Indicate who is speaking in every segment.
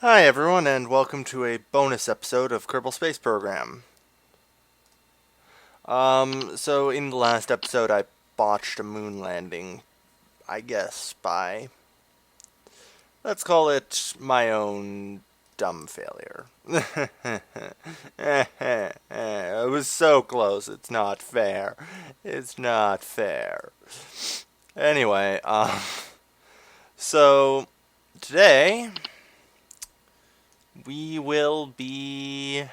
Speaker 1: Hi everyone, and welcome to a bonus episode of Kerbal Space Program. So in the last episode I botched a moon landing, I guess, by, let's call it my own dumb failure. It was so close, it's not fair. It's not fair. Anyway, so today we will be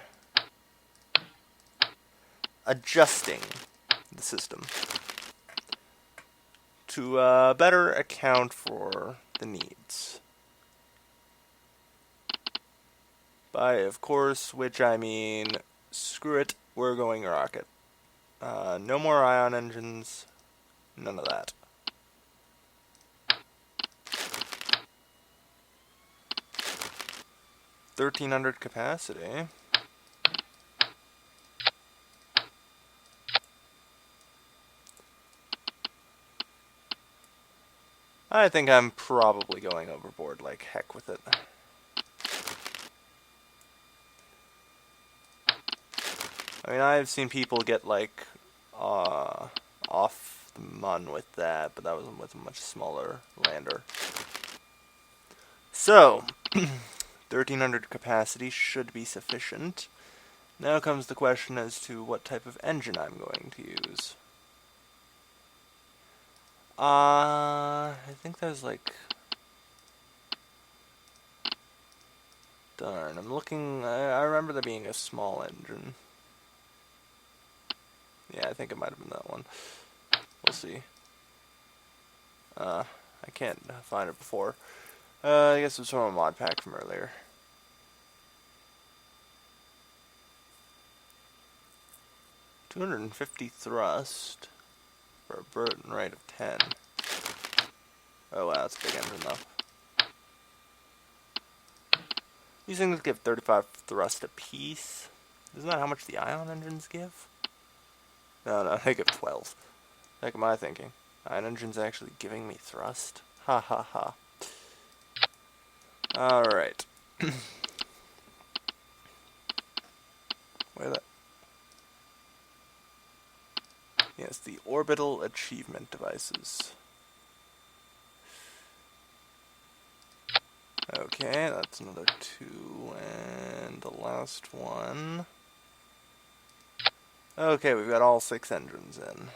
Speaker 1: adjusting the system to better account for the needs. By, of course, which I mean, screw it, we're going rocket. No more ion engines, none of that. $1,300 capacity. I think I'm probably going overboard, like heck with it. I mean, I've seen people get like off the mun with that, but that was with a much smaller lander. So, 1,300 capacity should be sufficient. Now comes the question as to what type of engine I'm going to use. I think there's like... Darn, I'm looking... I remember there being a small engine. Yeah, I think it might have been that one. We'll see. I can't find it before. I guess it was from a mod pack from earlier. $250 thrust for a burden rate of 10. Oh wow, that's a big engine though. These things give 35 thrust apiece. Isn't that how much the ion engines give? No, they give 12. The heck am I thinking? Ion engine's actually giving me thrust? Ha ha ha. Alright. Where that? Yes, the orbital achievement devices. Okay, that's another 2, and the last one. Okay, we've got all 6 engines in.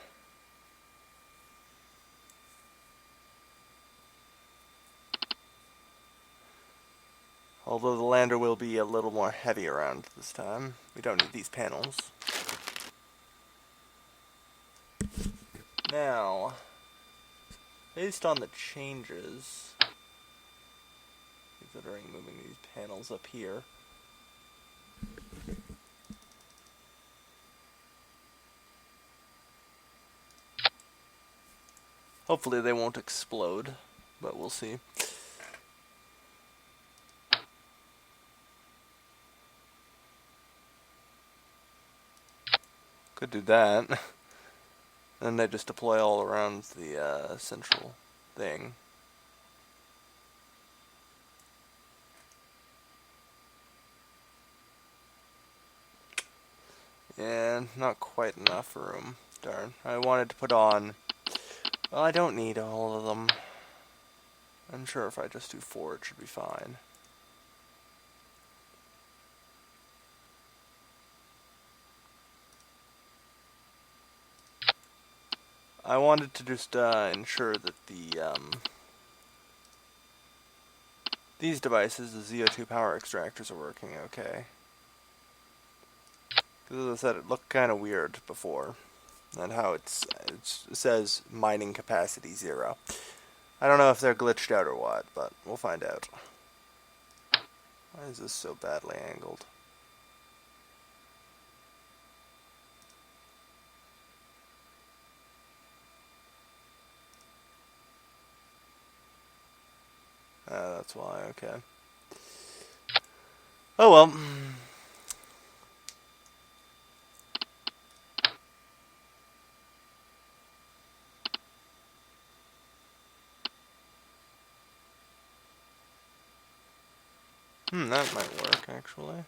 Speaker 1: Although the lander will be a little more heavy around this time. We don't need these panels. Now, based on the changes, considering moving these panels up here, hopefully they won't explode, but we'll see. Could do that. Then they just deploy all around the central thing. And not quite enough room. Darn. I wanted to put on... Well, I don't need all of them. I'm sure if I just do 4, it should be fine. I wanted to just ensure that the these devices, the ZO2 power extractors, are working okay. Because as I said, it looked kind of weird before, and how it says mining capacity 0. I don't know if they're glitched out or what, but we'll find out. Why is this so badly angled? That's why, okay. Oh well. That might work, actually.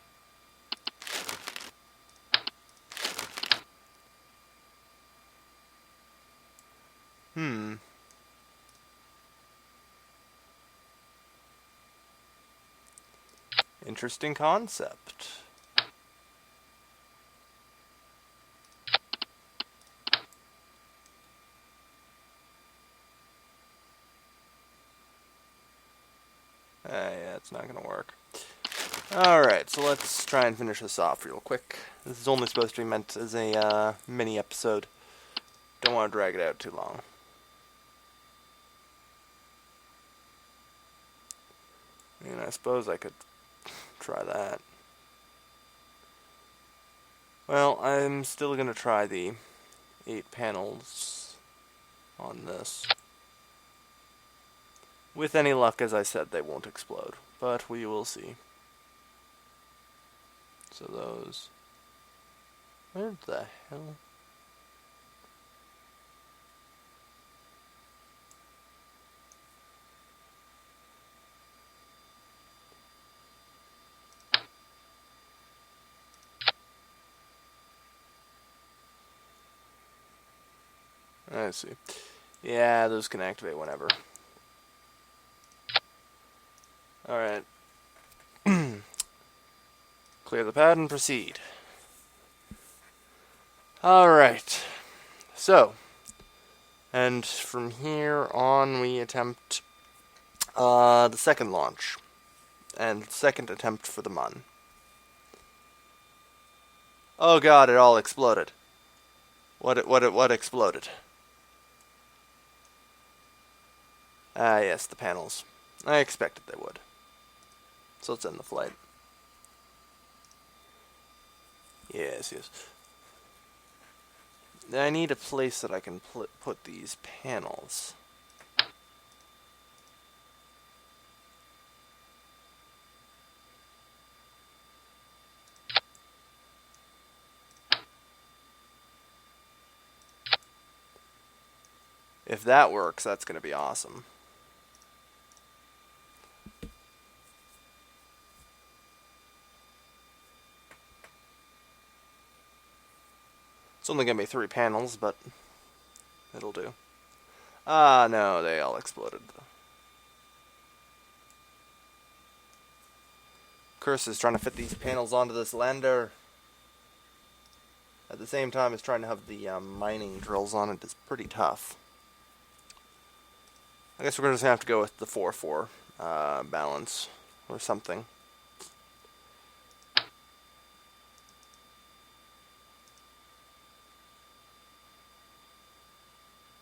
Speaker 1: Interesting concept. Yeah, it's not gonna work. Alright, so let's try and finish this off real quick. This is only supposed to be meant as a mini episode. Don't want to drag it out too long. I mean, I suppose I could try that. Well, I'm still going to try the 8 panels on this. With any luck, as I said, they won't explode. But we will see. So those... Where the hell? I see. Yeah, those can activate whenever. Alright. Clear the pad and proceed. Alright. So, and from here on we attempt the second launch. And second attempt for the Mun. Oh god, it all exploded. What exploded? Ah, yes, the panels. I expected they would. So let's end the flight. Yes, yes. I need a place that I can put these panels. If that works, that's going to be awesome. It's only going to be 3 panels, but it'll do. Ah, no, they all exploded. Curse is trying to fit these panels onto this lander. At the same time as trying to have the mining drills on it is pretty tough. I guess we're just going to have to go with the 4-4 balance or something.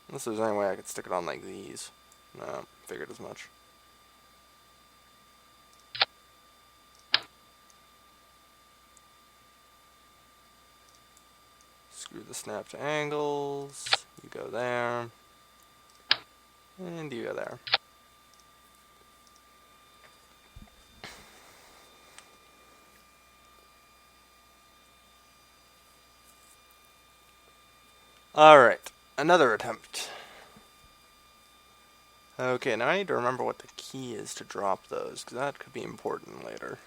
Speaker 1: Unless there's any way I could stick it on like these. No, figured as much. Screw the snap to angles. You go there. And you go there. Alright, another attempt. Okay, now I need to remember what the key is to drop those, because that could be important later.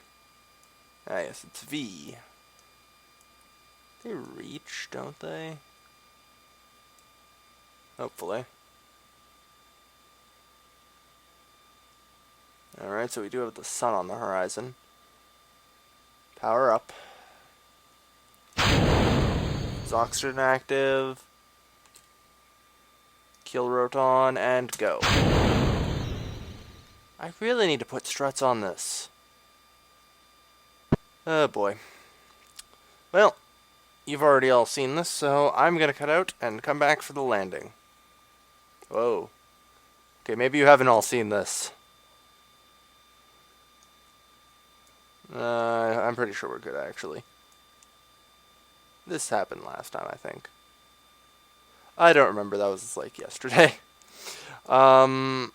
Speaker 1: Ah, yes, it's V. They reach, don't they? Hopefully. Alright, so we do have the sun on the horizon. Power up. Zoxygene active. Kill roton, and go. I really need to put struts on this. Oh boy. Well, you've already all seen this, so I'm gonna cut out and come back for the landing. Whoa. Okay, maybe you haven't all seen this. I'm pretty sure we're good, actually. This happened last time, I think. I don't remember, that was like yesterday. If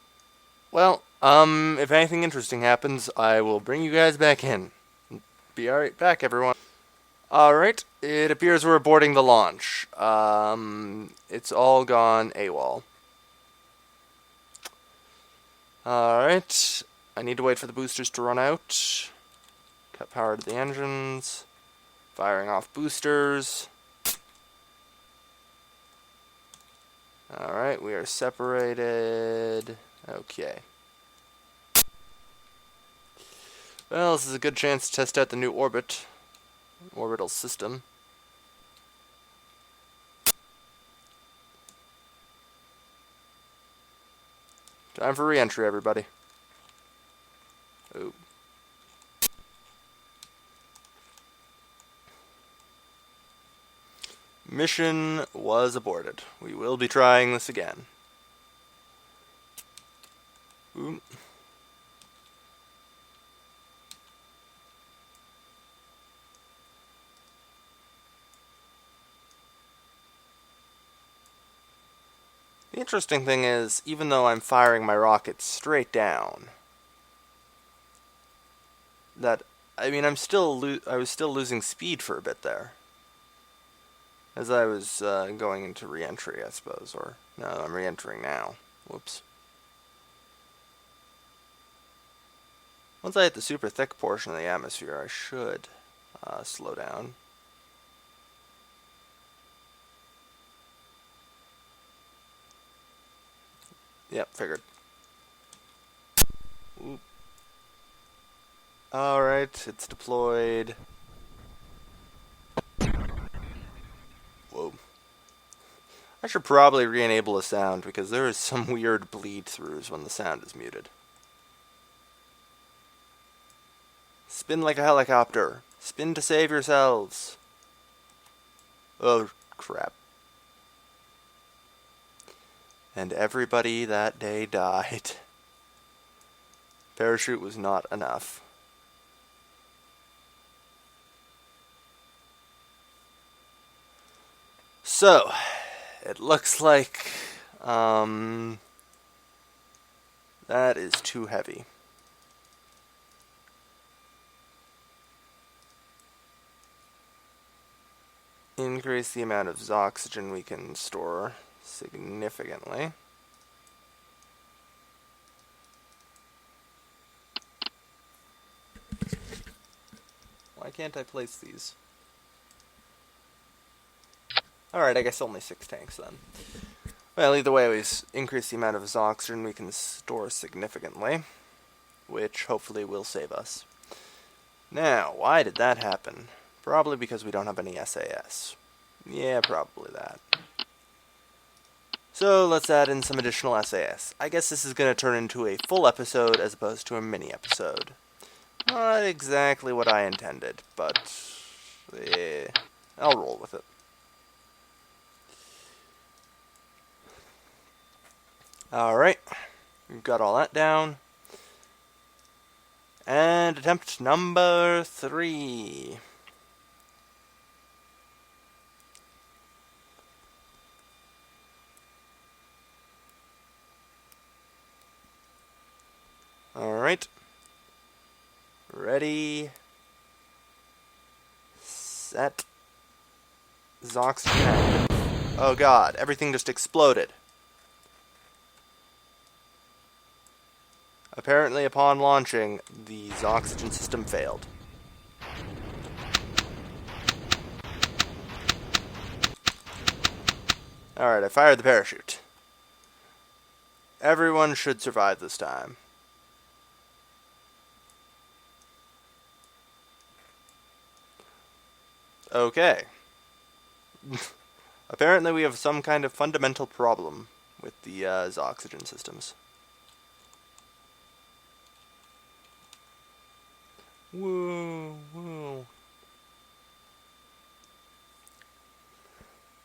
Speaker 1: anything interesting happens, I will bring you guys back in. Be alright back, everyone. Alright, it appears we're aborting the launch. It's all gone AWOL. Alright, I need to wait for the boosters to run out. Cut power to the engines. Firing off boosters. Alright, we are separated. Okay. Well, this is a good chance to test out the new orbital system. Time for re-entry, everybody. Ooh. Mission was aborted. We will be trying this again. Ooh. The interesting thing is, even though I'm firing my rockets straight down, I was still losing speed for a bit there. As I was going into re-entry, I suppose, or no, I'm re-entering now. Whoops. Once I hit the super thick portion of the atmosphere, I should slow down. Yep, figured. Oop. Alright, it's deployed. Whoa. I should probably re-enable the sound, because there is some weird bleed-throughs when the sound is muted. Spin like a helicopter. Spin to save yourselves. Oh, crap. And everybody that day died. Parachute was not enough. So, it looks like that is too heavy. Increase the amount of Zoxygene we can store significantly. Why can't I place these? Alright, I guess only 6 tanks then. Well, either way, we increase the amount of Zoxygene we can store significantly, which hopefully will save us. Now, why did that happen? Probably because we don't have any SAS. Yeah, probably that. So, let's add in some additional SAS. I guess this is going to turn into a full episode as opposed to a mini episode. Not exactly what I intended, but I'll roll with it. Alright, we've got all that down. And attempt number 3. Alright. Ready. Set. Zoxygene. Oh god, everything just exploded. Apparently, upon launching, the Zoxygene system failed. Alright, I fired the parachute. Everyone should survive this time. Okay. Apparently we have some kind of fundamental problem with the Zoxygene systems. Whoa, whoa.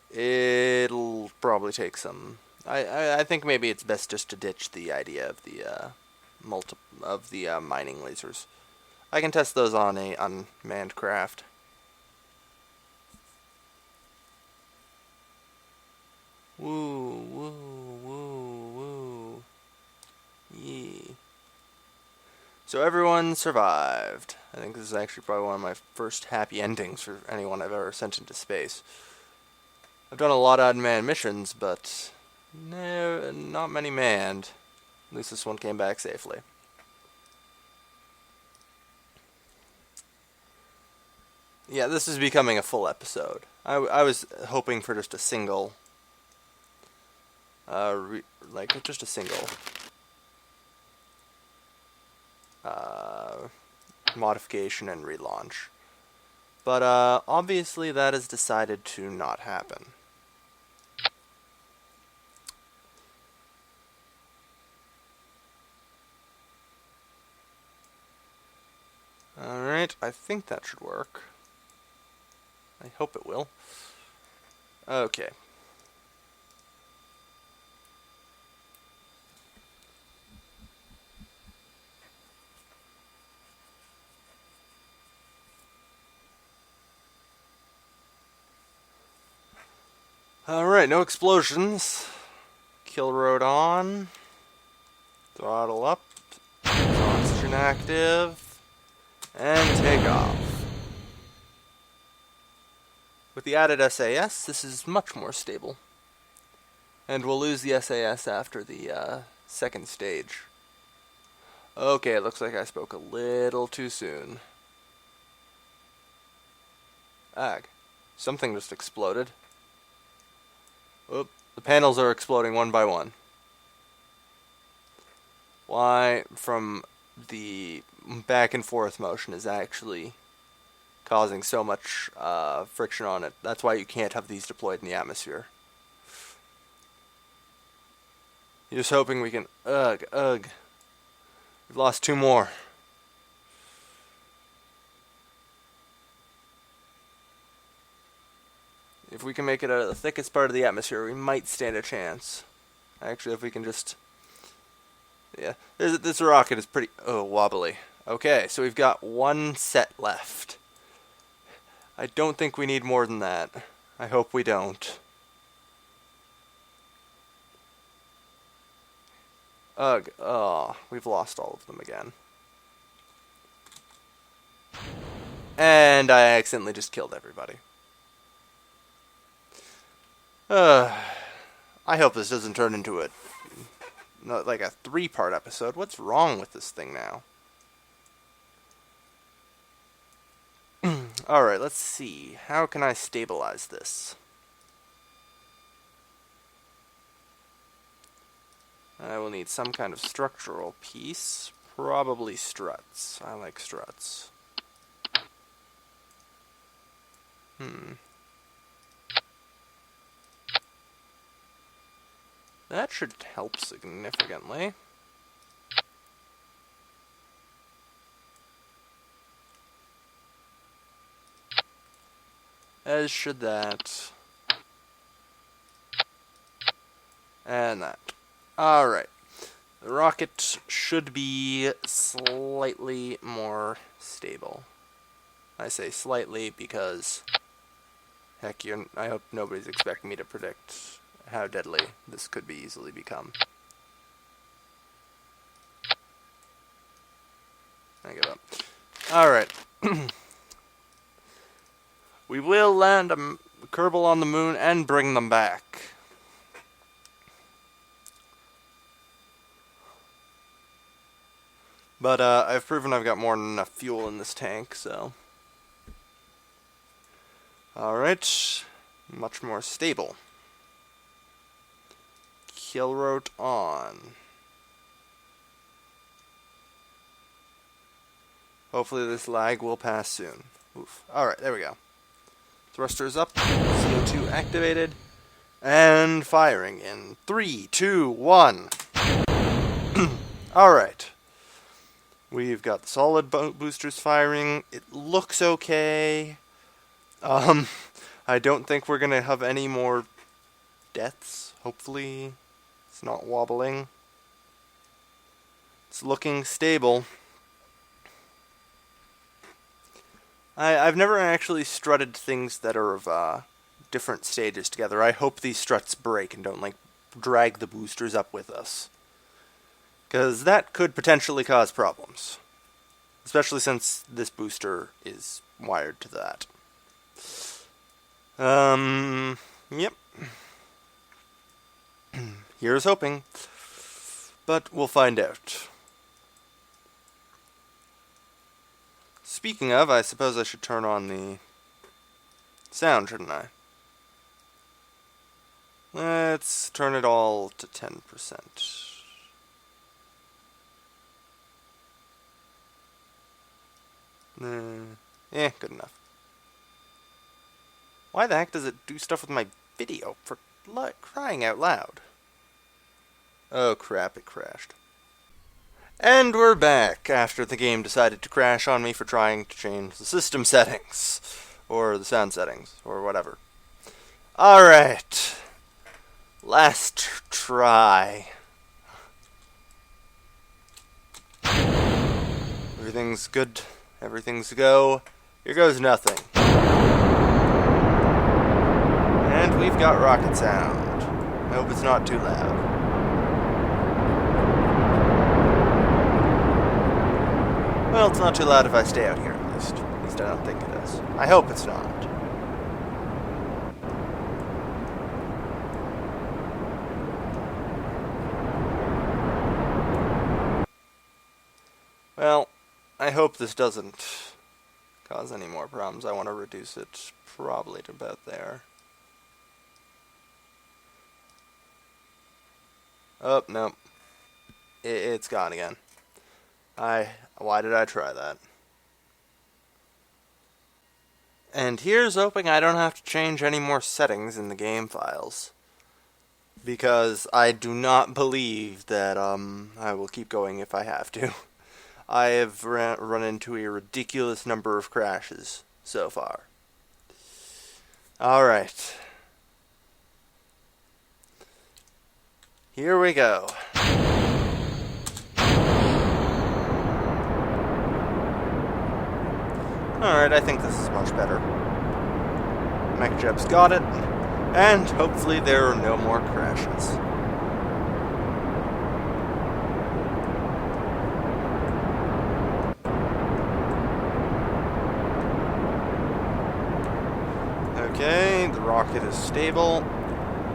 Speaker 1: It'll probably take some... I think maybe it's best just to ditch the idea of the mining lasers. I can test those on a unmanned craft. Woo, woo, woo, woo. Yee. So everyone survived. I think this is actually probably one of my first happy endings for anyone I've ever sent into space. I've done a lot of unmanned missions, but no, not many manned. At least this one came back safely. Yeah, this is becoming a full episode. I was hoping for just a single, just a single uh, modification and relaunch. But obviously that has decided to not happen. Alright, I think that should work. I hope it will. Okay. Alright, no explosions. Kill road on. Throttle up. Oxygen active. And take off. With the added SAS, this is much more stable. And we'll lose the SAS after the second stage. Okay, it looks like I spoke a little too soon. Ag. Something just exploded. Oop, the panels are exploding one by one. Why, from the back and forth motion is actually causing so much friction on it. That's why you can't have these deployed in the atmosphere. You're just hoping we can... Ugh. We've lost 2 more. If we can make it out of the thickest part of the atmosphere, we might stand a chance. Actually, if we can just... Yeah, this rocket is pretty... wobbly. Okay, so we've got 1 set left. I don't think we need more than that. I hope we don't. Ugh, we've lost all of them again. And I accidentally just killed everybody. I hope this doesn't turn into a 3-part episode. What's wrong with this thing now? Alright, let's see. How can I stabilize this? I will need some kind of structural piece. Probably struts. I like struts. That should help significantly. As should that. And that. Alright. The rocket should be slightly more stable. I say slightly because, heck, I hope nobody's expecting me to predict how deadly this could be easily become. I give up. Alright. We will land a Kerbal on the moon and bring them back. But I've proven I've got more than enough fuel in this tank, so... Alright. Much more stable. Kill rote on. Hopefully this lag will pass soon. Oof. Alright, there we go. Thrusters up. CO2 activated. And firing in 3, 2, 1. Alright. We've got the solid boosters firing. It looks okay. I don't think we're going to have any more deaths. Hopefully it's not wobbling. It's looking stable. I've never actually strutted things that are of different stages together. I hope these struts break and don't drag the boosters up with us. Because that could potentially cause problems. Especially since this booster is wired to that. Yep. Here's hoping. But we'll find out. Speaking of, I suppose I should turn on the sound, shouldn't I? Let's turn it all to 10%. Good enough. Why the heck does it do stuff with my video? For crying out loud. Oh crap, it crashed. And we're back after the game decided to crash on me for trying to change the system settings. Or the sound settings, or whatever. Alright. Last try. Everything's good. Everything's go. Here goes nothing. And we've got rocket sound. I hope it's not too loud. Well, it's not too loud if I stay out here, at least. At least I don't think it is. I hope it's not. Well, I hope this doesn't cause any more problems. I want to reduce it probably to about there. Oh, no. It's gone again. Why did I try that? And here's hoping I don't have to change any more settings in the game files. Because I do not believe that I will keep going if I have to. I have run into a ridiculous number of crashes so far. Alright. Here we go. Alright, I think this is much better. MechJeb's got it, and hopefully there are no more crashes. Okay, the rocket is stable.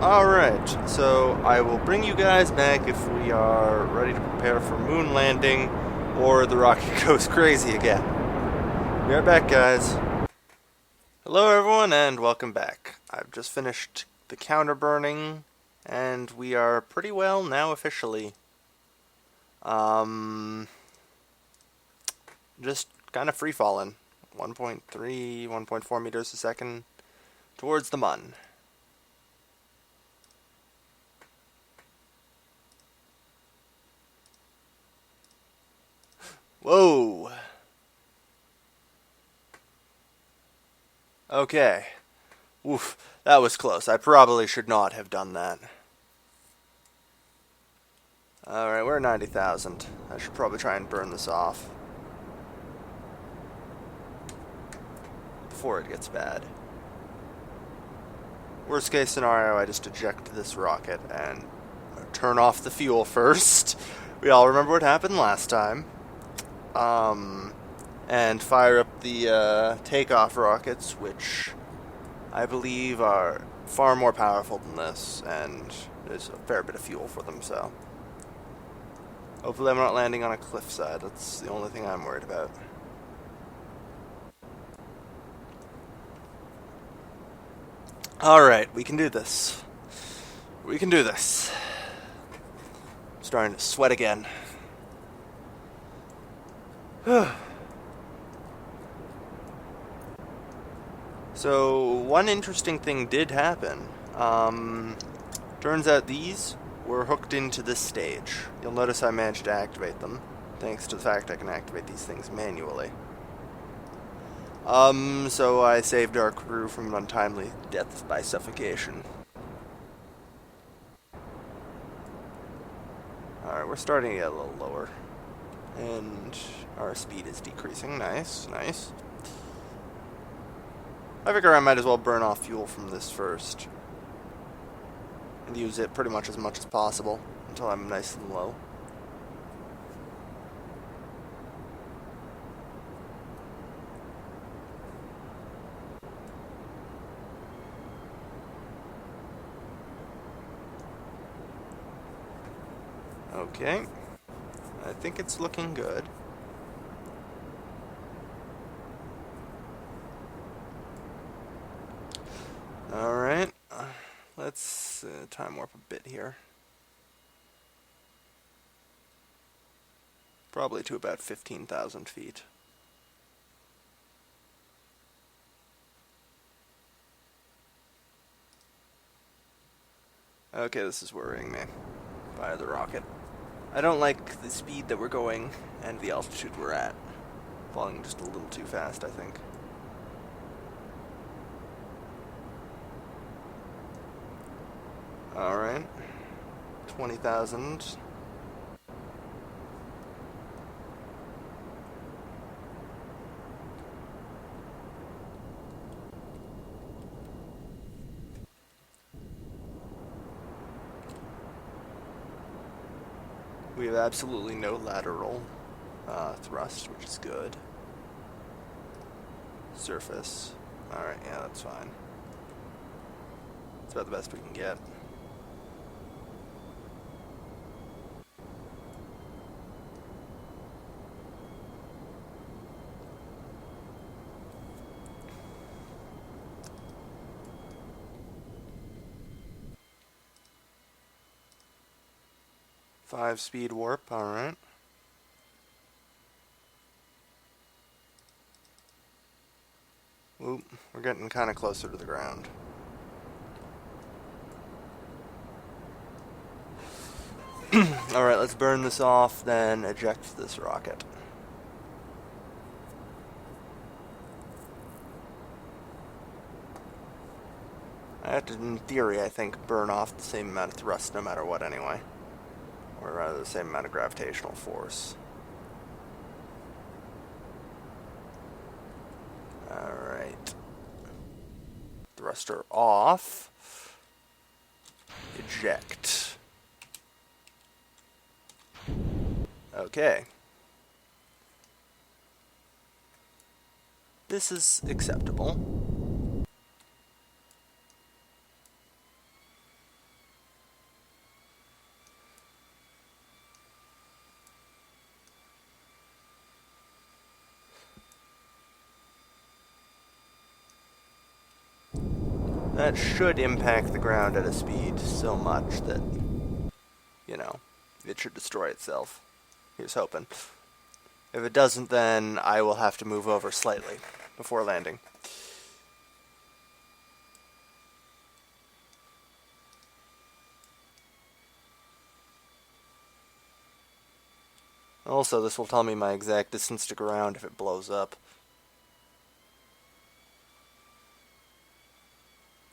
Speaker 1: Alright, so I will bring you guys back if we are ready to prepare for moon landing, or the rocket goes crazy again. Be right back, guys. Hello everyone, and welcome back. I've just finished the counter burning, and we are pretty well now officially. Just kind of free-falling. 1.3, 1.4 meters a second towards the mun. Whoa! Okay. Oof, that was close. I probably should not have done that. Alright, we're at 90,000. I should probably try and burn this off before it gets bad. Worst case scenario, I just eject this rocket and turn off the fuel first. We all remember what happened last time. And fire up the takeoff rockets, which I believe are far more powerful than this, and there's a fair bit of fuel for them, so hopefully I'm not landing on a cliffside. That's the only thing I'm worried about. Alright, we can do this. We can do this. I'm starting to sweat again. So, one interesting thing did happen. Turns out these were hooked into this stage. You'll notice I managed to activate them, thanks to the fact I can activate these things manually. So I saved our crew from an untimely death by suffocation. Alright, we're starting to get a little lower. And our speed is decreasing. Nice, nice. I figure I might as well burn off fuel from this first. And use it pretty much as possible until I'm nice and low. Okay. I think it's looking good. Alright, let's time warp a bit here. Probably to about 15,000 feet. Okay, this is worrying me. Fire the rocket. I don't like the speed that we're going and the altitude we're at. Falling just a little too fast, I think. Alright. 20,000. We have absolutely no lateral thrust, which is good. Surface. Alright, yeah, that's fine. It's about the best we can get. Five-speed warp, alright. Oop, we're getting kind of closer to the ground. Alright, let's burn this off, then eject this rocket. I have to, in theory, I think, burn off the same amount of thrust no matter what anyway. Or rather, the same amount of gravitational force. Alright. Thruster off. Eject. Okay. This is acceptable. That should impact the ground at a speed so much that, you know, it should destroy itself. Here's hoping. If it doesn't, then I will have to move over slightly before landing. Also, this will tell me my exact distance to ground if it blows up.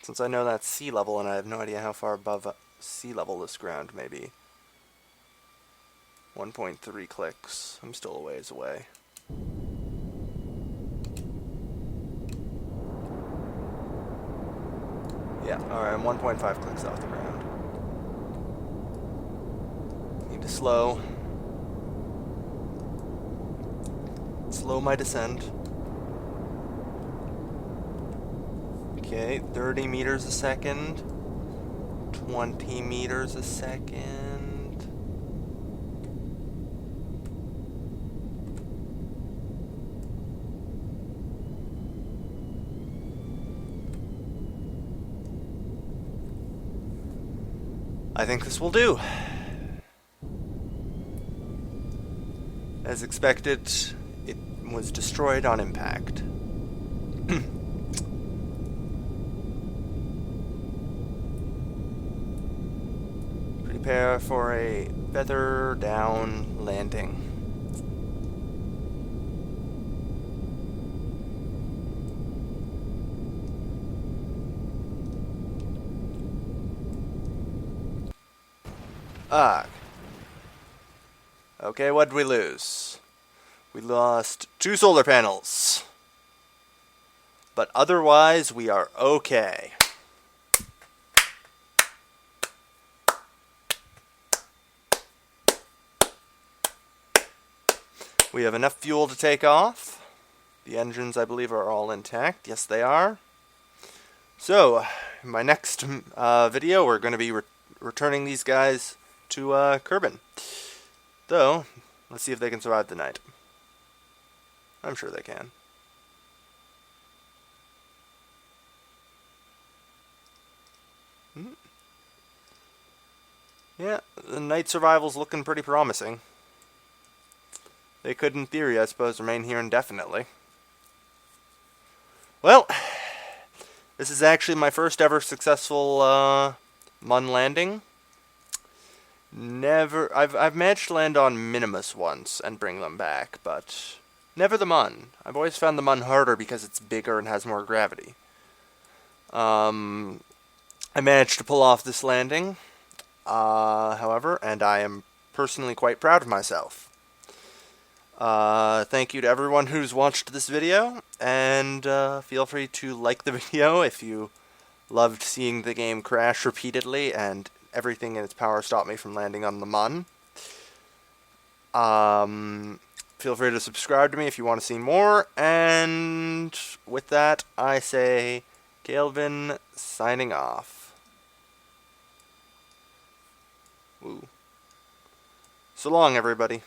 Speaker 1: Since I know that's sea level, and I have no idea how far above sea level this ground may be. 1.3 clicks. I'm still a ways away. Yeah, alright, I'm 1.5 clicks off the ground. Need to slow my descent. Okay, 30 meters a second, 20 meters a second. I think this will do. As expected, it was destroyed on impact. Prepare for a feather down landing. Ah. Okay, what did we lose? We lost 2 solar panels. But otherwise, we are okay. We have enough fuel to take off. The engines, I believe, are all intact. Yes, they are. So, in my next video, we're going to be returning these guys to Kerbin. Though, let's see if they can survive the night. I'm sure they can. Yeah, the night survival's looking pretty promising. They could, in theory, I suppose, remain here indefinitely. Well, this is actually my first ever successful Mun landing. I've managed to land on Minimus once and bring them back, but never the Mun. I've always found the Mun harder because it's bigger and has more gravity. I managed to pull off this landing, however, and I am personally quite proud of myself. Thank you to everyone who's watched this video, and feel free to like the video if you loved seeing the game crash repeatedly and everything in its power stopped me from landing on the Mun. Feel free to subscribe to me if you want to see more, and with that, I say, Kelvin signing off. Woo. So long, everybody.